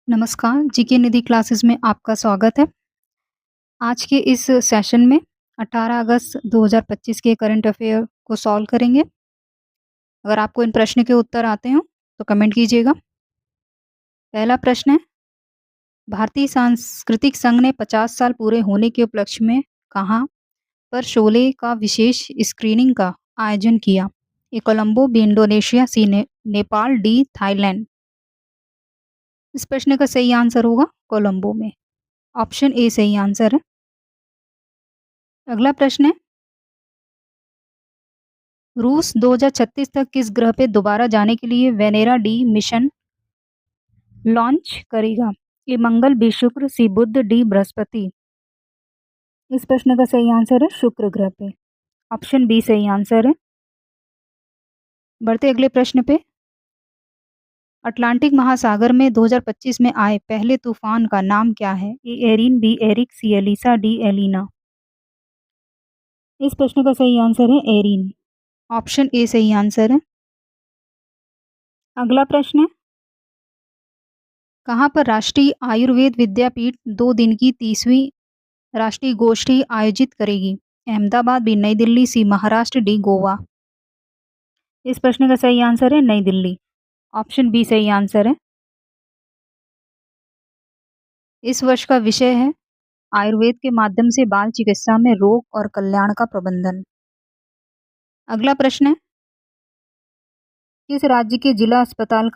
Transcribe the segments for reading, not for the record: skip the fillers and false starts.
नमस्कार, जीके निधि क्लासेस में आपका स्वागत है। आज के इस सेशन में 18 अगस्त 2025 के करंट अफेयर को सॉल्व करेंगे। अगर आपको इन प्रश्न के उत्तर आते हो तो कमेंट कीजिएगा। पहला प्रश्न है, भारतीय सांस्कृतिक संघ ने 50 साल पूरे होने के उपलक्ष्य में कहाँ पर शोले का विशेष स्क्रीनिंग का आयोजन किया? ए कोलंबो, बी इंडोनेशिया, सी नेपाल, डी थाईलैंड। इस प्रश्न का सही आंसर होगा कोलंबो में। ऑप्शन ए सही आंसर है। अगला प्रश्न है, रूस 2036 तक किस ग्रह पे दोबारा जाने के लिए वेनेरा डी मिशन लॉन्च करेगा? ए मंगल, बी शुक्र, सी बुध, डी बृहस्पति। इस प्रश्न का सही आंसर है शुक्र ग्रह पे। ऑप्शन बी सही आंसर है। बढ़ते अगले प्रश्न पे, अटलांटिक महासागर में 2025 में आए पहले तूफान का नाम क्या है? ए एरिन, बी एरिक, सी एलिसा, डी एलिना। इस प्रश्न का सही आंसर है एरिन। ऑप्शन ए सही आंसर है। अगला प्रश्न है, कहाँ पर राष्ट्रीय आयुर्वेद विद्यापीठ 2 दिन की 30वीं राष्ट्रीय गोष्ठी आयोजित करेगी? अहमदाबाद, बी नई दिल्ली, सी महाराष्ट्र, डी गोवा। इस प्रश्न का सही आंसर है नई दिल्ली। ऑप्शन बी सही आंसर है। इस वर्ष का विषय है आयुर्वेद के माध्यम से बाल चिकित्सा में रोग और कल्याण का प्रबंधन। अगला प्रश्न है, किस राज्य के जिला अस्पताल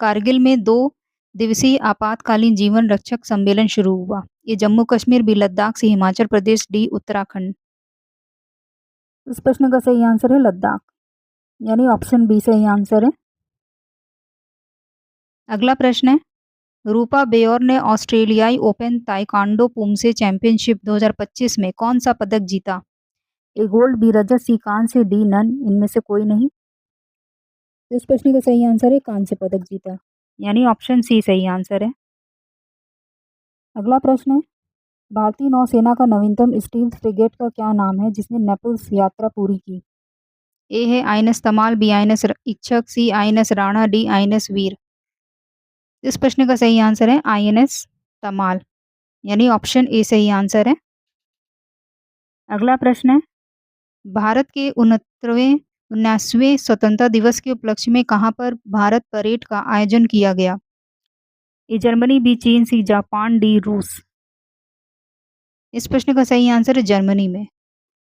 कारगिल में 2 दिवसीय आपातकालीन जीवन रक्षक सम्मेलन शुरू हुआ? ये जम्मू कश्मीर, बी लद्दाख, सी हिमाचल प्रदेश, डी उत्तराखंड। इस प्रश्न का सही आंसर है लद्दाख, यानी ऑप्शन बी सही आंसर है। अगला प्रश्न है, रूपा बेयर ने ऑस्ट्रेलियाई ओपन ताइक्वांडो पुमसे चैंपियनशिप 2025 में कौन सा पदक जीता? ए गोल्ड, बी रजत, सी कांस्य, डी नन, इनमें से कोई नहीं। तो इस प्रश्न का सही आंसर है कांस्य पदक जीता, यानी ऑप्शन सी सही आंसर है। अगला प्रश्न है, भारतीय नौसेना का नवीनतम स्टील्थ फ्रिगेट का क्या नाम है जिसने नेपल्स यात्रा पूरी की? ए है आईएनएस तमाल, बी आईएनएस इच्छक, सी आईएनएस राणा, डी आईएनएस वीर। इस प्रश्न का सही आंसर है आईएनएस तमाल, यानी ऑप्शन ए सही आंसर है। अगला प्रश्न है, भारत के 69वें स्वतंत्रता दिवस के उपलक्ष्य में कहाँ पर भारत परेड का आयोजन किया गया? ए जर्मनी, बी चीन, सी जापान, डी रूस। इस प्रश्न का सही आंसर है जर्मनी में।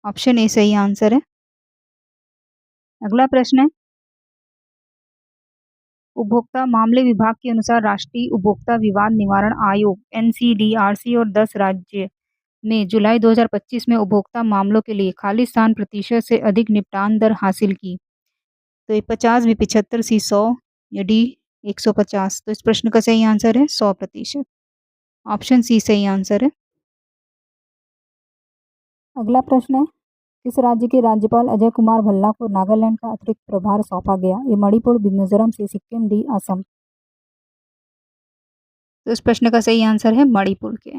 ऑप्शन ए सही आंसर है। अगला प्रश्न है, उपभोक्ता मामले विभाग के अनुसार राष्ट्रीय उपभोक्ता विवाद निवारण आयोग एनसीडीआरसी और 10 राज्य ने जुलाई 2025 में उपभोक्ता मामलों के लिए खाली स्थान प्रतिशत से अधिक निपटान दर हासिल की। तो ये 50, बी 75, सी 100 या डी 150। तो इस प्रश्न का सही आंसर है 100%। ऑप्शन सी सही आंसर है। अगला प्रश्न है, किस राज्य के राज्यपाल अजय कुमार भल्ला को नागालैंड का अतिरिक्त प्रभार सौंपा गया? ये मणिपुर, बी मिजोरम, सी सिक्किम, डी असम। तो इस प्रश्न का सही आंसर है मणिपुर के।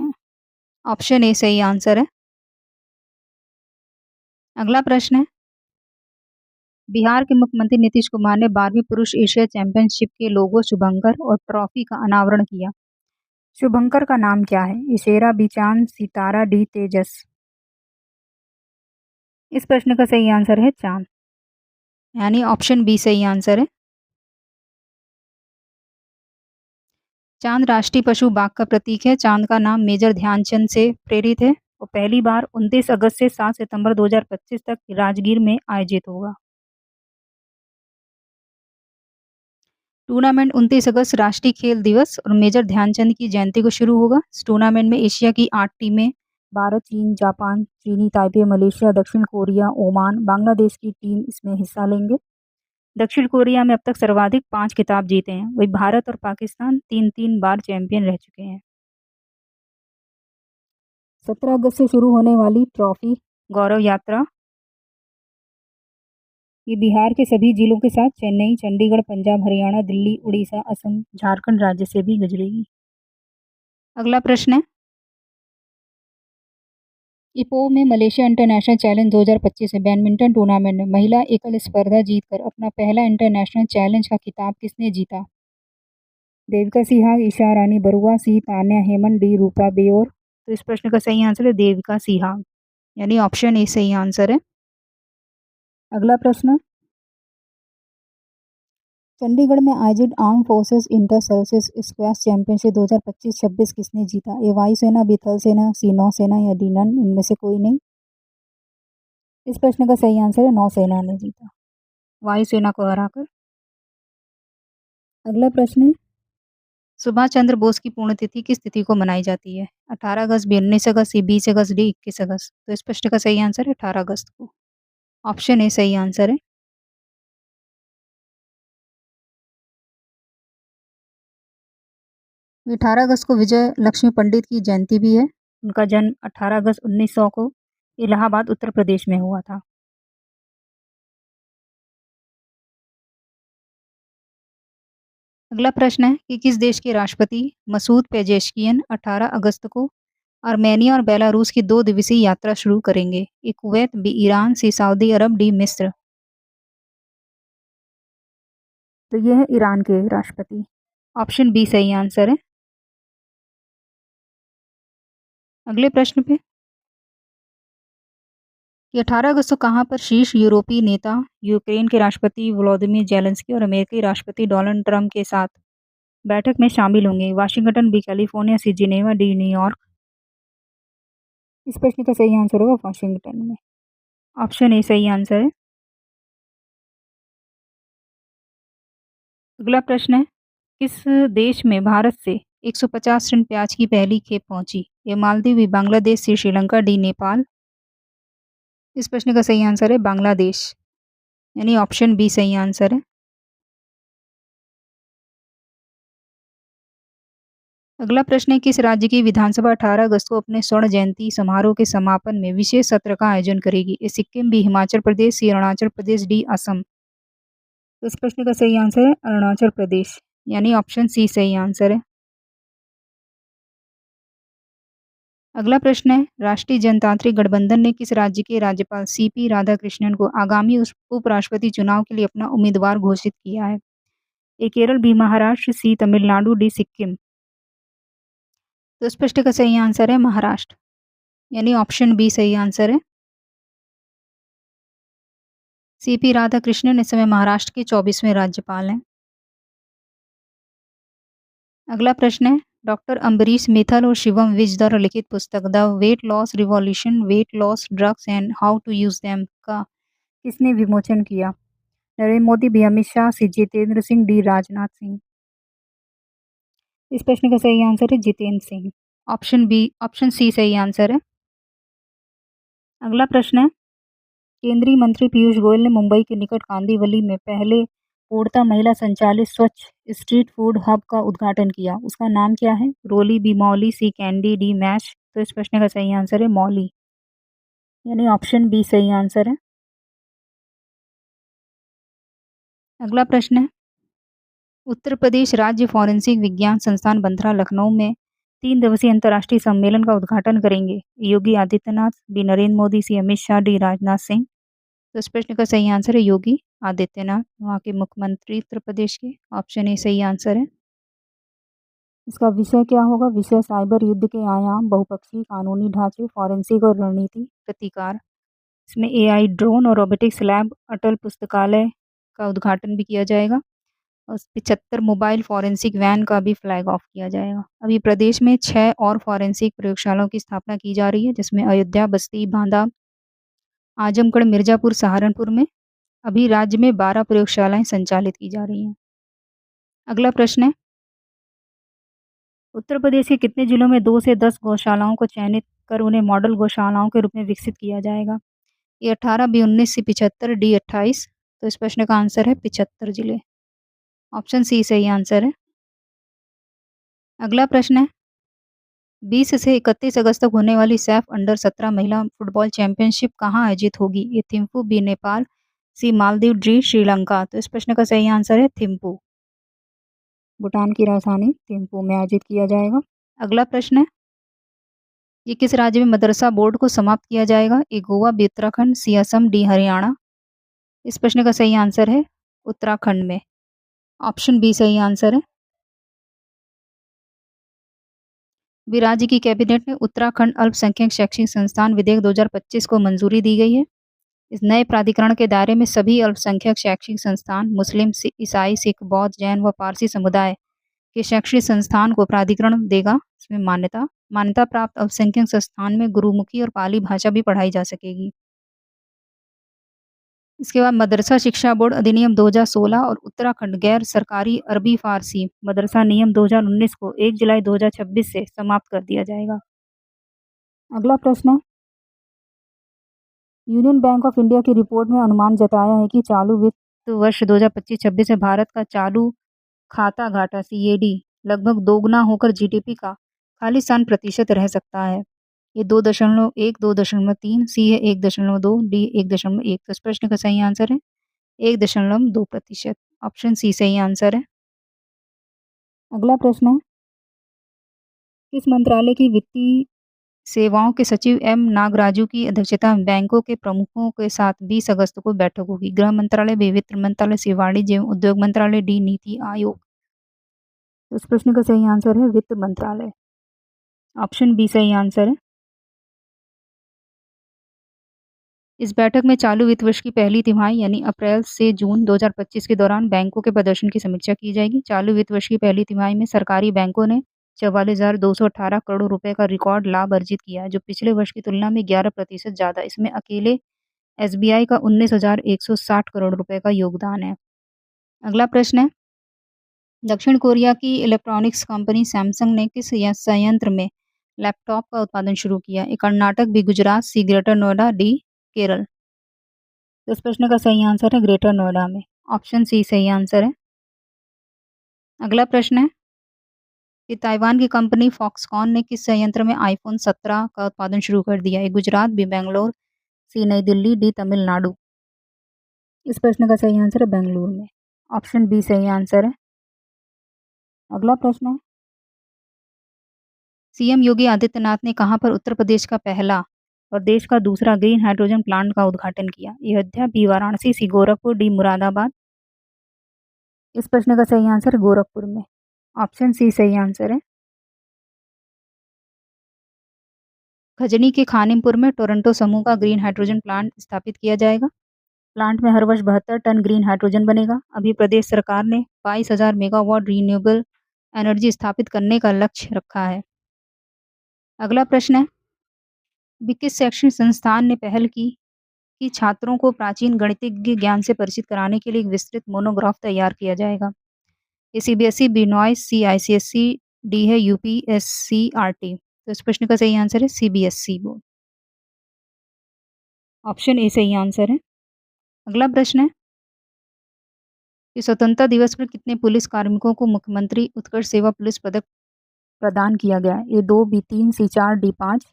ऑप्शन ए सही आंसर है। अगला प्रश्न है, बिहार के मुख्यमंत्री नीतीश कुमार ने 12वीं पुरुष एशिया चैंपियनशिप के लोगो शुभंकर और ट्रॉफी का अनावरण किया। शुभंकर का नाम क्या है? इशेरा, बी चांद, सितारा, डी तेजस। इस प्रश्न का सही आंसर है चांद, यानी ऑप्शन बी सही आंसर है। चांद राष्ट्रीय पशु बाघ का प्रतीक है। चांद का नाम मेजर ध्यानचंद से प्रेरित है और पहली बार 29 अगस्त से 7 सितंबर 2025 तक राजगीर में आयोजित होगा। टूर्नामेंट 29 अगस्त राष्ट्रीय खेल दिवस और मेजर ध्यानचंद की जयंती को शुरू होगा। इस टूर्नामेंट में एशिया की 8 टीमें भारत, चीन, जापान, चीनी ताइपे, मलेशिया, दक्षिण कोरिया, ओमान, बांग्लादेश की टीम इसमें हिस्सा लेंगे। दक्षिण कोरिया में अब तक सर्वाधिक 5 खिताब जीते हैं। वही भारत और पाकिस्तान 3-3 बार चैंपियन रह चुके हैं। 17 अगस्त से शुरू होने वाली ट्रॉफी गौरव यात्रा ये बिहार के सभी जिलों के साथ चेन्नई, चंडीगढ़, पंजाब, हरियाणा, दिल्ली, उड़ीसा, असम, झारखंड राज्य से भी गुजरेगी। अगला प्रश्न है, इपो में मलेशिया इंटरनेशनल चैलेंज 2025 में बैडमिंटन टूर्नामेंट में महिला एकल स्पर्धा जीतकर अपना पहला इंटरनेशनल चैलेंज का खिताब किसने जीता? देविका सिहाग, ईशा रानी बरुआ, सी तान्या हेमन, डी रूपा बेओर। तो इस प्रश्न का सही आंसर है देविका सिहाग, यानी ऑप्शन ए सही आंसर है। अगला प्रश्न, चंडीगढ़ में आयोजित arm forces inter services squash championship 2025-26 किसने जीता? ए वायुसेना, बी थल सेना, सी नौसेना या डी नन, इनमें से कोई नहीं। इस प्रश्न का सही आंसर है नौसेना ने जीता, वायुसेना को हराकर। अगला प्रश्न है, सुभाष चंद्र बोस की पुण्यतिथि किस तिथि को मनाई जाती है? 18 अगस्त, 19 अगस्त, 20 अगस्त, डी 21 अगस्त। तो इस प्रश्न का सही आंसर है 18 अगस्त को, ऑप्शन ए सही आंसर है। 18 अगस्त को विजय लक्ष्मी पंडित की जयंती भी है। उनका जन्म 18 अगस्त 1900 को इलाहाबाद उत्तर प्रदेश में हुआ था। अगला प्रश्न है कि किस देश के राष्ट्रपति मसूद पेजेशकियन 18 अगस्त को आर्मेनिया और बेलारूस की 2 दिवसीय यात्रा शुरू करेंगे? A Kuwait, B Iran, C Saudi Arab, D मिस्र। तो ये है ईरान के राष्ट्रपति, ऑप्शन बी सही आंसर है। अगले प्रश्न पे कि 18 अगस्त को कहाँ पर शीर्ष यूरोपीय नेता यूक्रेन के राष्ट्रपति वोलोदिमीर जेलेंस्की और अमेरिकी राष्ट्रपति डोनाल्ड ट्रंप के साथ बैठक में शामिल होंगे? Washington, B California, C Geneva, D New York. इस प्रश्न का सही आंसर होगा वाशिंगटन में, ऑप्शन ए सही आंसर है। अगला प्रश्न है, किस देश में भारत से 150 टन प्याज की पहली खेप पहुंची? ये मालदीव, बी बांग्लादेश, सी श्रीलंका, डी नेपाल। इस प्रश्न का सही आंसर है बांग्लादेश, यानी ऑप्शन बी सही आंसर है। अगला प्रश्न है, किस राज्य की विधानसभा 18 अगस्त को अपने स्वर्ण जयंती समारोह के समापन में विशेष सत्र का आयोजन करेगी? ए सिक्किम, बी हिमाचल प्रदेश, सी अरुणाचल प्रदेश, डी असम। तो इस प्रश्न का सही आंसर है अरुणाचल प्रदेश, यानी ऑप्शन सी सही आंसर है। अगला प्रश्न है, राष्ट्रीय जनतांत्रिक गठबंधन ने किस राज्य के राज्यपाल सीपी राधाकृष्णन को आगामी उपराष्ट्रपति चुनाव के लिए अपना उम्मीदवार घोषित किया है? ए केरल, बी महाराष्ट्र, सी तमिलनाडु, डी सिक्किम। तो इस प्रश्न का सही आंसर है महाराष्ट्र, यानी ऑप्शन बी सही आंसर है। सीपी राधाकृष्णन इस समय महाराष्ट्र के 24वें राज्यपाल हैं। अगला प्रश्न है, डॉक्टर अम्बरीश मित्तल और शिवम विज द्वारा लिखित पुस्तक the weight loss revolution, weight loss drugs and how to use them का किसने विमोचन किया? Narendra Modi, B Amit Shah, C Jitendra Singh, D Rajnath Singh. इस प्रश्न का सही आंसर है Jitendra Singh, option B, option C सही आंसर है। अगला प्रश्न है, केंद्रीय मंत्री पीयूष गोयल ने मुंबई के निकट कांदिवली में पहले पूर्णतः महिला संचालित स्वच्छ स्ट्रीट फूड हब का उद्घाटन किया। उसका नाम क्या है? रोली, बी मौली, सी कैंडी, डी मैश। तो इस प्रश्न का सही आंसर है मौली, यानी ऑप्शन बी सही आंसर है। अगला प्रश्न है, उत्तर प्रदेश राज्य फॉरेंसिक विज्ञान संस्थान बंदरा लखनऊ में 3 दिवसीय अंतर्राष्ट्रीय सम्मेलन का उद्घाटन करेंगे? योगी आदित्यनाथ, बी नरेंद्र मोदी, सी अमित शाह, डी राजनाथ सिंह। तो इस प्रश्न का सही आंसर है योगी आदित्यनाथ, वहाँ के मुख्यमंत्री उत्तर प्रदेश के, ऑप्शन ए सही आंसर है। इसका विषय क्या होगा? विषय साइबर युद्ध के आयाम, बहुपक्षीय कानूनी ढांचे, फॉरेंसिक और रणनीति प्रतिकार। इसमें एआई, ड्रोन और रोबोटिक्स लैब, अटल पुस्तकालय का उद्घाटन भी किया जाएगा और 75 मोबाइल फॉरेंसिक वैन का भी फ्लैग ऑफ किया जाएगा। अभी प्रदेश में 6 और फॉरेंसिक प्रयोगशालाओं की स्थापना की जा रही है, जिसमें अयोध्या, बस्ती, बांदा, आजमगढ़, मिर्जापुर, सहारनपुर में अभी राज्य में 12 प्रयोगशालाएं संचालित की जा रही हैं। अगला प्रश्न है, उत्तर प्रदेश के कितने जिलों में 2 से 10 गौशालाओं को चयनित कर उन्हें मॉडल गौशालाओं के रूप में विकसित किया जाएगा? ए 18, बी 19, सी 75, डी 28। तो इस प्रश्न का आंसर है 75 जिले, ऑप्शन सी सही आंसर है। अगला प्रश्न है, 20 से 31 अगस्त तक होने वाली सैफ अंडर 17 महिला फुटबॉल चैंपियनशिप कहाँ आयोजित होगी? ए थिम्पू, बी नेपाल, सी मालदीव, डी श्रीलंका। तो इस प्रश्न का सही आंसर है थिम्पू, भूटान की राजधानी थिम्पू में आयोजित किया जाएगा। अगला प्रश्न है, ये किस राज्य में मदरसा बोर्ड को समाप्त किया जाएगा? ए गोवा, बी उत्तराखंड, सी असम, डी हरियाणा। इस प्रश्न का सही आंसर है उत्तराखंड में, ऑप्शन बी सही आंसर है। भी राज्य की कैबिनेट ने उत्तराखंड अल्पसंख्यक शैक्षिक संस्थान विधेयक 2025 को मंजूरी दी गई है। इस नए प्राधिकरण के दायरे में सभी अल्पसंख्यक शैक्षिक संस्थान मुस्लिम, ईसाई, सिख, बौद्ध, जैन व पारसी समुदाय के शैक्षिक संस्थान को प्राधिकरण देगा इसमें मान्यता। मान्यता प्राप्त अल्पसंख्यक संस्थान में गुरुमुखी और पाली भाषा भी पढ़ाई जा सकेगी। इसके बाद मदरसा शिक्षा बोर्ड अधिनियम 2016 और उत्तराखंड गैर सरकारी अरबी फारसी मदरसा नियम 2019 को 1 जुलाई 2026 से समाप्त कर दिया जाएगा। अगला प्रश्न है, यूनियन बैंक ऑफ इंडिया की रिपोर्ट में अनुमान जताया है कि चालू वित्त वर्ष 2025-26 में भारत का चालू खाता घाटा सीएडी लगभग दोगुना होकर जीडीपी का खाली 3% रह सकता है। ये 2.1, 2.3, सी है 1.2, डी 1.1। तो इस प्रश्न का सही आंसर है 1.2%। ऑप्शन सी सही आंसर है। अगला प्रश्न है, किस मंत्रालय की वित्तीय सेवाओं के सचिव एम नागराजू की अध्यक्षता में बैंकों के प्रमुखों के साथ 20 अगस्त को बैठक होगी? गृह मंत्रालय, बी वित्त मंत्रालय, सी वाणिज्य एवं उद्योग मंत्रालय, डी नीति आयोग। तो इस प्रश्न का सही आंसर है वित्त मंत्रालय। ऑप्शन बी सही आंसर है। इस बैठक में चालू वित्त वर्ष की पहली तिमाही यानी अप्रैल से जून 2025 के दौरान बैंकों के प्रदर्शन की समीक्षा की जाएगी। चालू वित्त वर्ष की पहली तिमाही में सरकारी बैंकों ने 44,218 करोड़ रुपए का रिकॉर्ड लाभ अर्जित किया है, जो पिछले वर्ष की तुलना में 11% ज़्यादा। इसमें अकेले एसबीआई का 19,160 करोड़ रुपए का योगदान है। अगला प्रश्न है, दक्षिण कोरिया की इलेक्ट्रॉनिक्स कंपनी सैमसंग ने किस संयंत्र में लैपटॉप का उत्पादन शुरू किया? ए कर्नाटक, बी गुजरात, सी ग्रेटर नोएडा, डी केरल। तो इस प्रश्न का सही आंसर है ग्रेटर नोएडा में। ऑप्शन सी सही आंसर है। अगला प्रश्न है कि ताइवान की कंपनी फॉक्सकॉन ने किस संयंत्र में आईफोन 17 का उत्पादन शुरू कर दिया? ए गुजरात, बी बेंगलोर, सी नई दिल्ली, डी तमिलनाडु। इस प्रश्न का सही आंसर है बेंगलुरु में। ऑप्शन बी सही आंसर है। अगला प्रश्न है, सीएम योगी आदित्यनाथ ने कहां पर उत्तर प्रदेश का पहला और देश का दूसरा ग्रीन हाइड्रोजन प्लांट का उद्घाटन किया? अयोध्या, बी वाराणसी, सी गोरखपुर, डी मुरादाबाद। इस प्रश्न का सही आंसर गोरखपुर में। ऑप्शन सी सही आंसर है। खजनी के खानिमपुर में टोरंटो समूह का ग्रीन हाइड्रोजन प्लांट स्थापित किया जाएगा। प्लांट में हर वर्ष 72 टन ग्रीन हाइड्रोजन बनेगा। अभी प्रदेश सरकार ने 22,000 मेगावाट रीन्यूएबल एनर्जी स्थापित करने का लक्ष्य रखा है। अगला प्रश्न है, भी किस शैक्षणिक संस्थान ने पहल की कि छात्रों को प्राचीन गणितज्ञ ज्ञान से परिचित कराने के लिए एक विस्तृत मोनोग्राफ तैयार किया जाएगा? ए सीबीएसई, बी नॉइस, सी आईसीएसई, डी है यूपीएससीआरटी। तो इस प्रश्न का सही आंसर है सीबीएसई बोर्ड। ऑप्शन ए सही आंसर है। अगला प्रश्न है कि स्वतंत्रता दिवस पर कितने पुलिस कार्मिकों को मुख्यमंत्री उत्कर्ष सेवा पुलिस पदक प्रदान किया गया? ए 2, बी 3, सी 4, डी 5।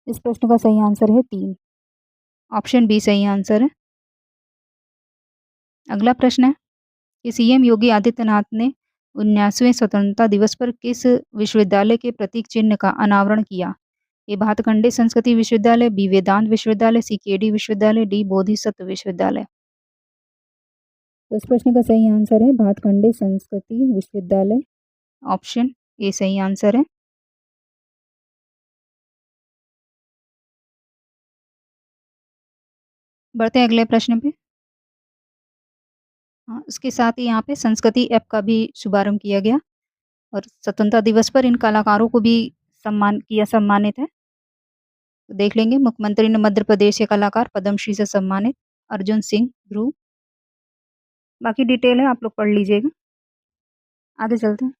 इस प्रश्न का सही आंसर है 3। ऑप्शन बी सही आंसर है। अगला प्रश्न है कि सीएम योगी आदित्यनाथ ने 19वें स्वतंत्रता दिवस पर किस विश्वविद्यालय के प्रतीक चिन्ह का अनावरण किया? ए भातखंडे संस्कृति विश्वविद्यालय, बी वेदांत विश्वविद्यालय, सी केडी विश्वविद्यालय, डी बोधिसत्व विश्वविद्यालय। तो इस प्रश्न का सही आंसर है भातखंडे संस्कृति विश्वविद्यालय। ऑप्शन ए सही आंसर है। बढ़ते हैं अगले प्रश्न पे। हाँ, इसके साथ ही यहाँ पे संस्कृति ऐप का भी शुभारंभ किया गया और स्वतंत्रता दिवस पर इन कलाकारों को भी सम्मानित है। तो देख लेंगे, मुख्यमंत्री ने मध्य प्रदेश के कलाकार पद्मश्री से सम्मानित अर्जुन सिंह ध्रुव। बाकी डिटेल है आप लोग पढ़ लीजिएगा। आगे चलते हैं।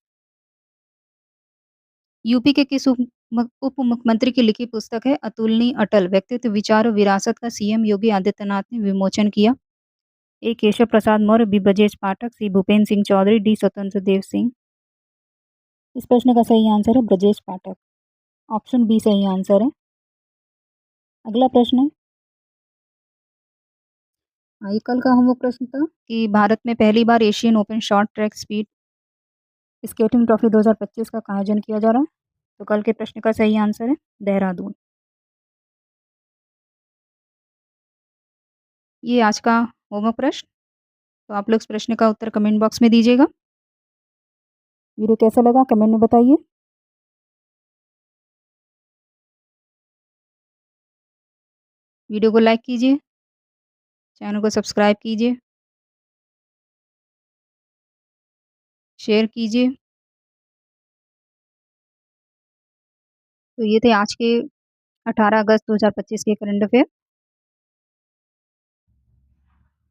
यूपी के किस उप मुख्यमंत्री की लिखी पुस्तक है अतुलनीय अटल व्यक्तित्व विचार और विरासत का सीएम योगी आदित्यनाथ ने विमोचन किया? ए केशव प्रसाद मौर्य, बी ब्रजेश पाठक, सी भूपेन्द्र सिंह चौधरी, डी स्वतंत्र देव सिंह। इस प्रश्न का सही आंसर है ब्रजेश पाठक। ऑप्शन बी सही आंसर है। अगला प्रश्न है, ये कल का होमवर्क प्रश्न था कि भारत में पहली बार Asian open short track speed skating trophy 2025 का आयोजन किया जा रहा है। तो कल के प्रश्न का सही आंसर है देहरादून। ये आज का होमवर्क प्रश्न। तो आप लोग इस प्रश्न का उत्तर कमेंट बॉक्स में दीजिएगा। वीडियो कैसा लगा कमेंट में बताइए। वीडियो को लाइक कीजिए, चैनल को सब्सक्राइब कीजिए, शेयर कीजिए। तो ये थे आज के 18 अगस्त 2025 के करंट अफेयर।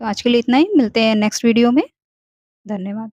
तो आज के लिए इतना ही, मिलते हैं नेक्स्ट वीडियो में। धन्यवाद।